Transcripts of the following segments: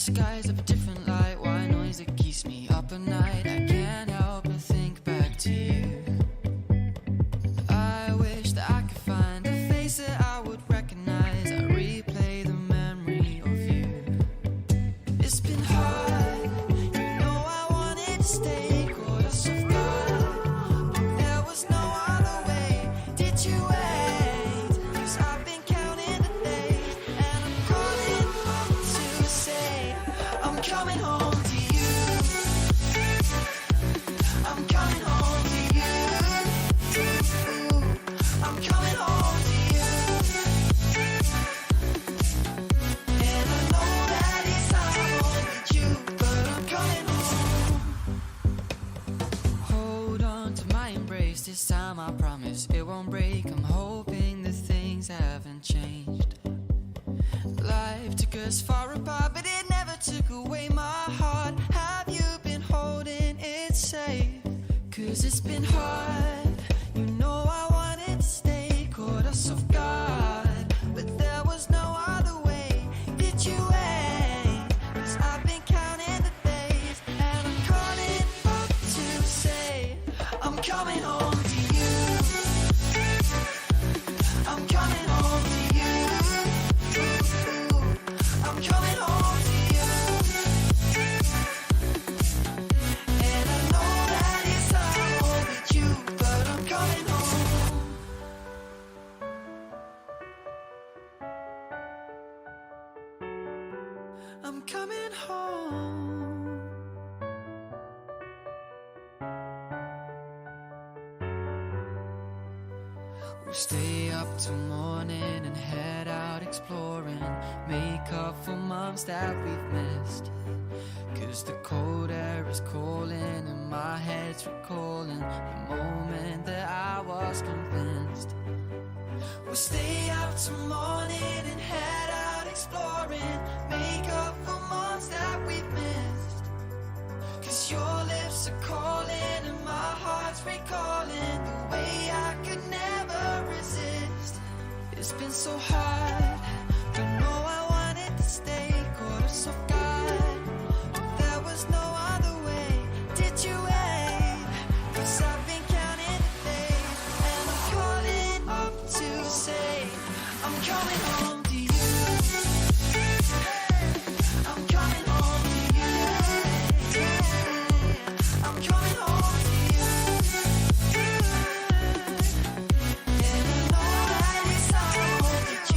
skies of a different light. White noise that keeps me up at night. I can't help but think back to you. I wish that I could find a face that I would recognize. I replay the memory of you. It's been hard, you know I wanted to stay. Caught us off guard, but there was no other way. Did you wait? 'Cause I've been counting the days, and I'm calling up to say I'm coming home to you. I'm coming home to you. I'm coming home to you. And I know that it's hard with you, but I'm coming home. Hold on to my embrace, this time I promise it won't break. I'm hoping that things haven't changed. Life took us far apart, but it never took away my heart. Have you been holding it safe? 'Cause it's been hard, you know I wanted to stay. Caught us off guard, but there was no other way. Did you wait? 'Cause I've been counting the days, and I'm calling up to say I'm coming home to you. I'm coming home to you. I'm coming home to you. And I know that it's hard with you, but I'm coming home. I'm coming home. We'll stay up till morning and head out exploring. Make up for months that we've missed. 'Cause the cold air is calling and my head's recalling the moment that I was convinced. We'll stay out till morning and head out exploring. Make up for months that we've missed. 'Cause your lips are calling and my heart's recalling the way I could never resist. It's been so hard, but no, I wanted to stay. Caught us off guard, but there was no other way. Did you wait? 'Cause I've been counting the days, and I'm calling up to say I'm coming home to you. I'm coming home to you. I'm coming home to you. And I know that it's hard with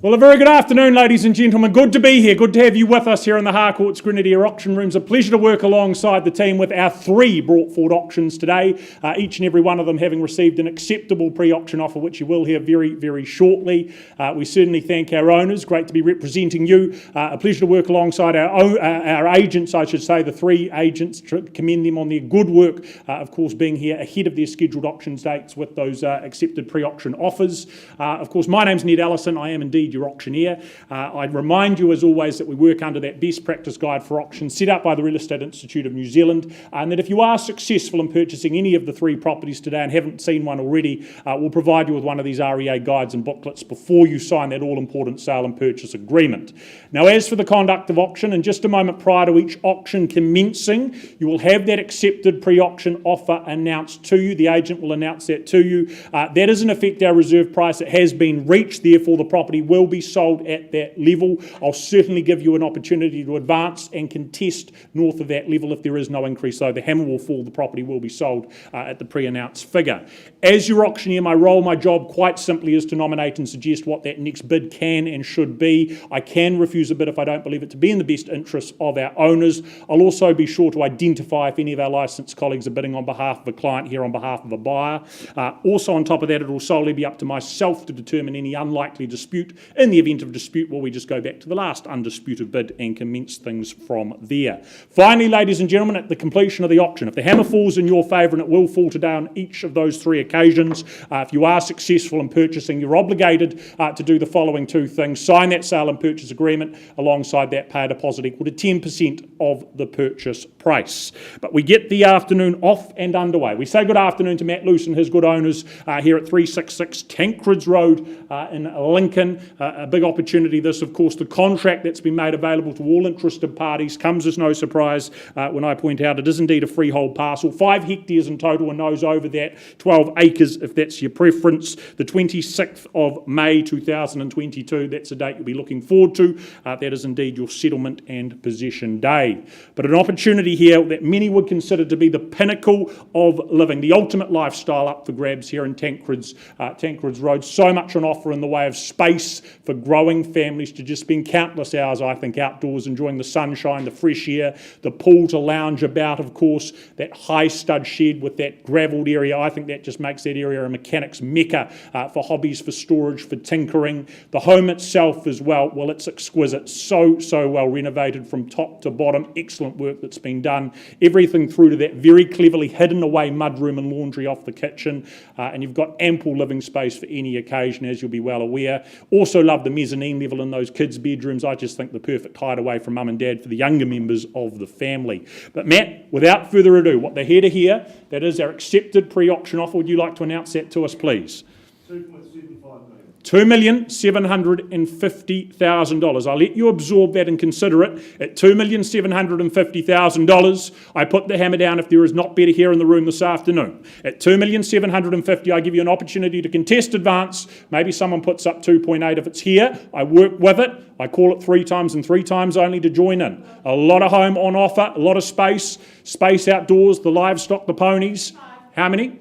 Well, a very good afternoon, ladies and gentlemen. Good to be here. Good to have you with us here in the Harcourts Grenadier Auction Rooms. A pleasure to work alongside the team with our 3 brought forward auctions today, each and every one of them having received an acceptable pre-auction offer, which you will hear very, very shortly. We certainly thank our owners. Great to be representing you. A pleasure to work alongside our agents, I should say, the 3 agents. Commend them on their good work, of course, being here ahead of their scheduled auctions dates with those accepted pre-auction offers. Of course, my name's Ned Allison. I am indeed your auctioneer. I'd remind you, as always, that we work under that best practice guide for auctions set out by the Real Estate Institute of New Zealand, and that if you are successful in purchasing any of the 3 properties today and haven't seen one already, we'll provide you with one of these REA guides and booklets before you sign that all-important sale and purchase agreement. Now, as for the conduct of auction, in just a moment prior to each auction commencing, you will have that accepted pre-auction offer announced to you. The agent will announce that to you. That is in effect our reserve price. It has been reached, therefore the property will be sold at that level. I'll certainly give you an opportunity to advance and contest north of that level if there is no increase, though the hammer will fall, the property will be sold at the pre-announced figure. As your auctioneer, my job quite simply is to nominate and suggest what that next bid can and should be. I can refuse a bid if I don't believe it to be in the best interests of our owners. I'll also be sure to identify if any of our licensed colleagues are bidding on behalf of a client here on behalf of a buyer. Also on top of that, it will solely be up to myself to determine any unlikely dispute. In the event of dispute, well, we just go back to the last undisputed bid and commence things from there. Finally, ladies and gentlemen, at the completion of the auction, if the hammer falls in your favour, and it will fall today on each of those 3 occasions, if you are successful in purchasing, you're obligated to do the following 2 things. Sign that sale and purchase agreement. Alongside that, pay a deposit equal to 10% of the purchase price. But we get the afternoon off and underway. We say good afternoon to Matt Luce and his good owners here at 366 Tancreds Road in Lincoln. A big opportunity this, of course. The contract that's been made available to all interested parties comes as no surprise when I point out it is indeed a freehold parcel, 5 hectares in total, and those over that 12 acres if that's your preference. The 26th of May 2022, that's a date you'll be looking forward to. That is indeed your settlement and possession day. But an opportunity here that many would consider to be the pinnacle of living, the ultimate lifestyle up for grabs here in Tancreds Road. So much on offer in the way of space for growing families to just spend countless hours, I think, outdoors enjoying the sunshine, the fresh air, the pool to lounge about, of course, that high stud shed with that gravelled area. I think that just makes that area a mechanic's mecca for hobbies, for storage, for tinkering. The home itself as well, it's exquisite, so well renovated from top to bottom, excellent work that's been done, everything through to that very cleverly hidden away mudroom and laundry off the kitchen, and you've got ample living space for any occasion, as you'll be well aware. Also love the mezzanine level in those kids' bedrooms. I just think the perfect hideaway from mum and dad for the younger members of the family. But Matt, without further ado, what they're here to hear, that is our accepted pre-auction offer. Would you like to announce that to us, please? 2.75 million. $2,750,000. I'll let you absorb that and consider it. At $2,750,000, I put the hammer down if there is not better here in the room this afternoon. At $2,750,000, I give you an opportunity to contest advance. Maybe someone puts up 2.8 if it's here. I work with it. I call it 3 times and 3 times only to join in. A lot of home on offer, a lot of space outdoors, the livestock, the ponies. How many?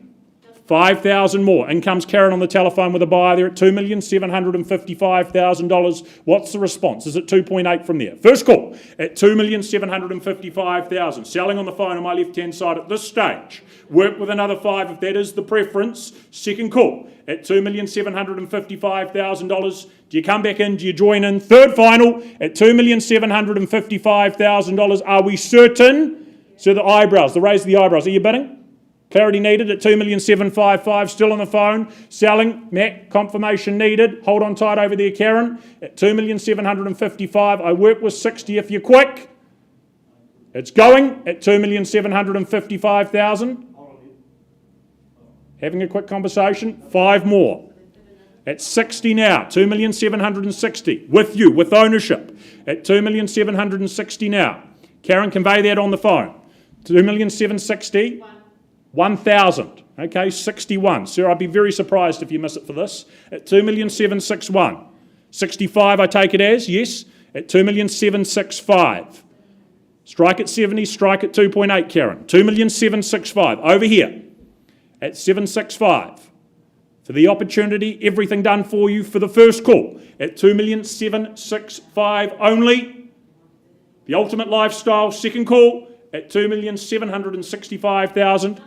5,000 more. In comes Karen on the telephone with a buyer there at $2,755,000. What's the response? Is it 2.8 from there? First call at $2,755,000. Selling on the phone on my left-hand side at this stage. Work with another 5 if that is the preference. Second call at $2,755,000. Do you come back in? Do you join in? Third final at $2,755,000. Are we certain? So the eyebrows, the raise of the eyebrows. Are you bidding? Clarity needed at $2,755,000, still on the phone, selling, Matt, confirmation needed, hold on tight over there, Karen, at $2,755,000, I work with 60 if you're quick, it's going at $2,755,000, having a quick conversation, 5 more, at 60 now, $2,760,000, with you, with ownership, at $2,760,000 now, Karen, convey that on the phone, $2,760,000, 1,000. Okay, 61. Sir, I'd be very surprised if you miss it for this. At $2,761,000. 65, I take it as, yes, at $2,765,000. Strike at 70, strike at 2.8, Karen. $2,765,000. Over here at 765,000. For the opportunity, everything done for you for the first call at 2,765,000 only. The Ultimate Lifestyle, second call at 2,765,000.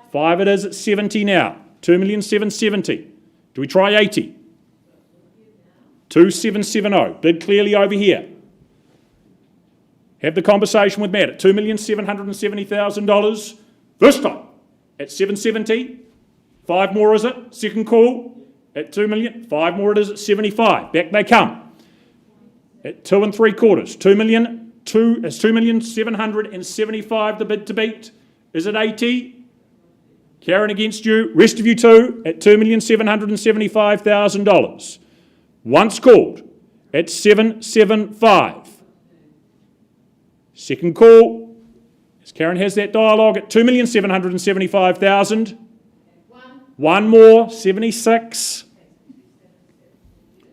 5 it is at 70 now. 2,770,000. Do we try 80? 2,770. Bid clearly over here. Have the conversation with Matt at $2,770,000. First time at 770. 5 more is it? Second call at 2 million. 5 more it is at 75. Back they come at 2 3/4. 2 million. It's 2,775,000 the bid to beat. Is it 80? Karen against you. Rest of you two at $2,775,000. Once called at 775. Second call, as Karen has that dialogue at 2,775,000. One more, 76.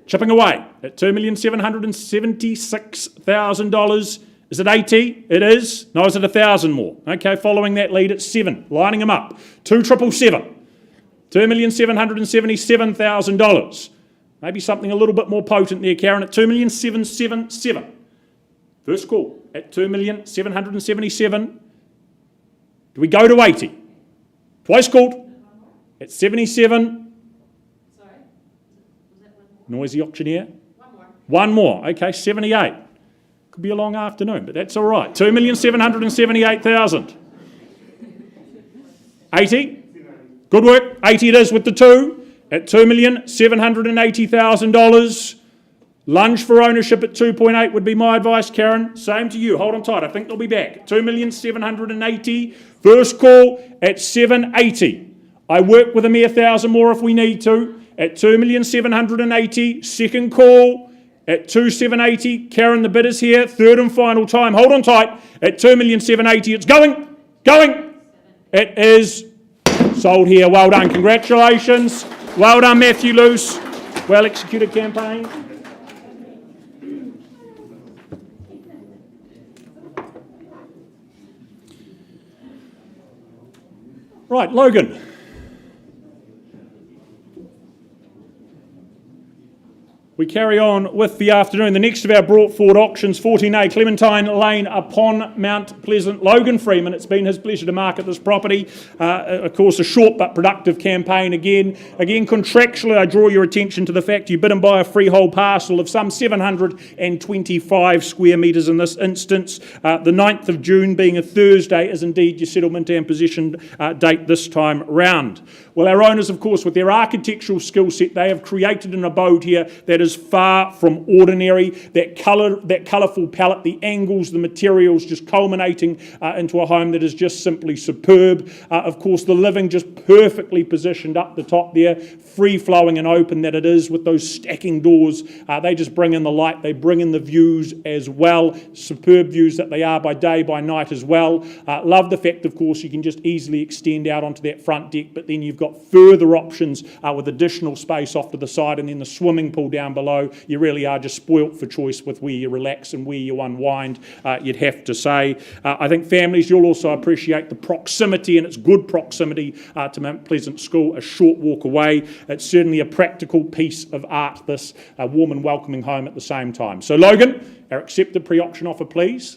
Chipping away at $2,776,000. Is it 80? It is. No, is it 1,000 more? Okay, following that lead at 7. Lining them up. 2,777. $2,777,000. Maybe something a little bit more potent there, Karen, at 2,777,000. First call at 2,777,000. Do we go to 80? Twice called at 77. Sorry, was that one more? Noisy auctioneer. One more. One more. Okay, 78. Could be a long afternoon, but that's all right. 2,778,000. 80. Good work. 80 it is with the 2 at $2,780,000. Lunge for ownership at 2.8 would be my advice, Karen. Same to you. Hold on tight. I think they'll be back. 2,780,000. First call at 780. I work with a mere 1,000 more if we need to at 2,780,000. Second call at 2,780. Karen, the bid is here. Third and final time. Hold on tight at 2,780,000. It's going. It is sold here. Well done. Congratulations. Well done, Matthew Luce. Well executed campaign. Right, Logan. We carry on with the afternoon. The next of our brought forward auctions, 14A Clementine Lane upon Mount Pleasant. Logan Freeman, it's been his pleasure to market this property. Of course, a short but productive campaign again. Again, contractually, I draw your attention to the fact you bid and buy a freehold parcel of some 725 square metres in this instance. The 9th of June being a Thursday is indeed your settlement and possession date this time round. Well, our owners, of course, with their architectural skill set, they have created an abode here that is far from ordinary. That colourful palette, the angles, the materials just culminating into a home that is just simply superb. Of course, the living just perfectly positioned up the top there, free-flowing and open that it is with those stacking doors. They just bring in the light, they bring in the views as well. Superb views that they are by day, by night as well. Love the fact, of course, you can just easily extend out onto that front deck, but then you've got further options with additional space off to the side and then the swimming pool down below. You really are just spoilt for choice with where you relax and where you unwind, you'd have to say. I think families, you'll also appreciate the proximity, and it's good proximity to Mount Pleasant School, a short walk away. It's certainly a practical piece of art, this warm and welcoming home at the same time. So Logan, our accepted pre-auction offer, please.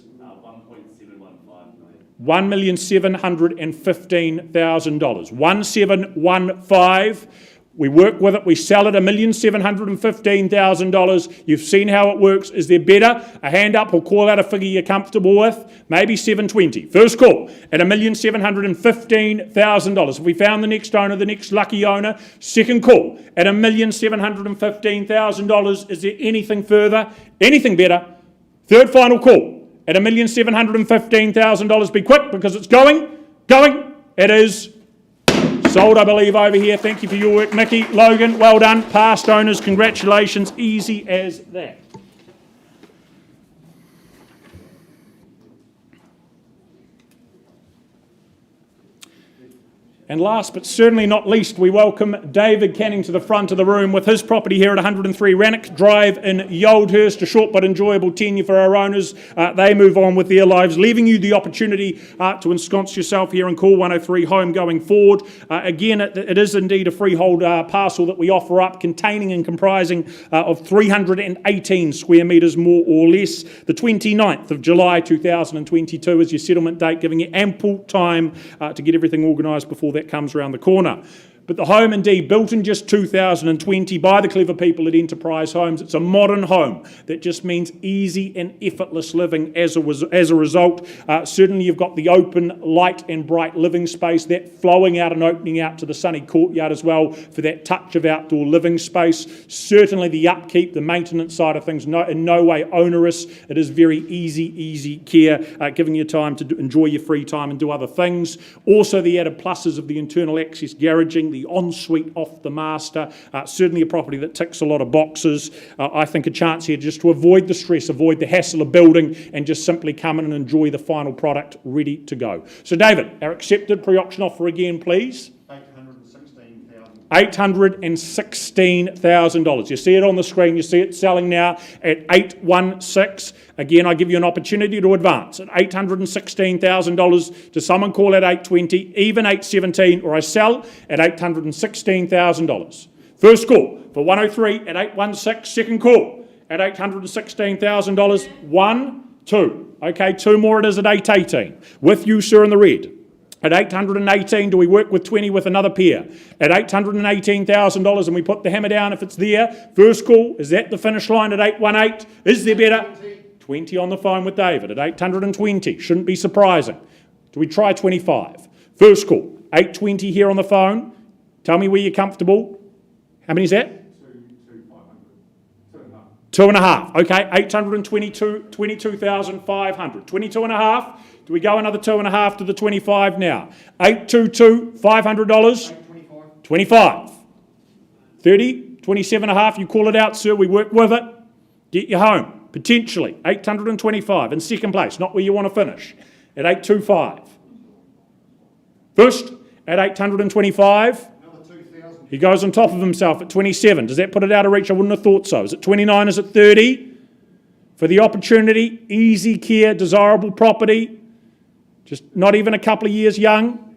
$1,715,000. 1,715. We work with it. We sell it $1,715,000. You've seen how it works. Is there better? A hand up or call out a figure you're comfortable with. Maybe 720. First call at $1,715,000. If we found the next owner, the next lucky owner. Second call at $1,715,000. Is there anything further? Anything better? Third final call at $1,715,000. Be quick because it's going. It is sold, I believe, over here. Thank you for your work, Mickey. Logan, well done. Past owners, congratulations. Easy as that. And last but certainly not least, we welcome David Canning to the front of the room with his property here at 103 Rannoch Drive in Yoldhurst, a short but enjoyable tenure for our owners. They move on with their lives, leaving you the opportunity to ensconce yourself here and call 103 home going forward. Again, it is indeed a freehold parcel that we offer up, containing and comprising of 318 square metres more or less. The 29th of July 2022 is your settlement date, giving you ample time to get everything organised before that comes around the corner. But the home, indeed, built in just 2020 by the clever people at Enterprise Homes, it's a modern home that just means easy and effortless living as a result. Certainly you've got the open, light and bright living space, that flowing out and opening out to the sunny courtyard as well for that touch of outdoor living space. Certainly the upkeep, the maintenance side of things, in no way onerous. It is very easy care, giving you time to enjoy your free time and do other things. Also the added pluses of the internal access garaging, the ensuite off the master, certainly a property that ticks a lot of boxes. I think a chance here just to avoid the stress, avoid the hassle of building, and just simply come in and enjoy the final product ready to go. So David, our accepted pre-auction offer again, please. $816,000. You see it on the screen, you see it selling now at $816,000. Again, I give you an opportunity to advance at $816,000. Does someone call at $820,000, even $817,000, or I sell at $816,000? First call for 103 at $816,000. Second call at $816,000. 1, 2. Okay, 2 more it is at $818,000. With you, sir, in the red. At $818,000, do we work with 20 with another pair? At $818,000, and we put the hammer down if it's there. First call, is that the finish line at $818,000? Is there better? 20 on the phone with David at $820,000. Shouldn't be surprising. Do we try 25? First call, $820,000 here on the phone. Tell me where you're comfortable. How many is that? 2.5. Okay, 22,500. 22.5. Do we go another 2.5 to the 25 now? 822, $500. 25. 30, 27.5. You call it out, sir. We work with it. Get you home. Potentially 825 in second place. Not where you want to finish. At 825. First at 825. He goes on top of himself at 27. Does that put it out of reach? I wouldn't have thought so. Is it 29? Is it 30? For the opportunity, easy care, desirable property, just not even a couple of years young.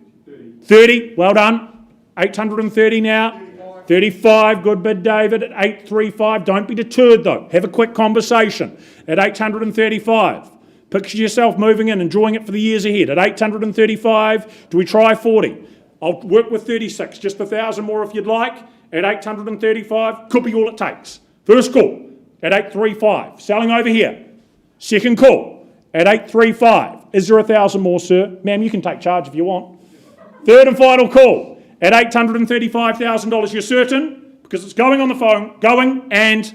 30, well done. 830 now. 35, good bid, David, at 835. Don't be deterred, though. Have a quick conversation at 835. Picture yourself moving in, enjoying it for the years ahead. At 835, do we try 40? I'll work with 36, just 1,000 more if you'd like. At 835, could be all it takes. First call at 835, selling over here. Second call at 835. Is there 1,000 more, sir? Ma'am, you can take charge if you want. Third and final call at $835,000. You're certain? Because it's going on the phone, going and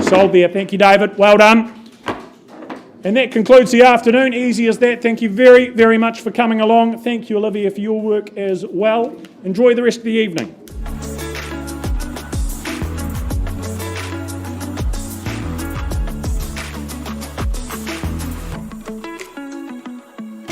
sold there. Thank you, David. Well done. And that concludes the afternoon. Easy as that. Thank you very, very much for coming along. Thank you, Olivia, for your work as well. Enjoy the rest of the evening.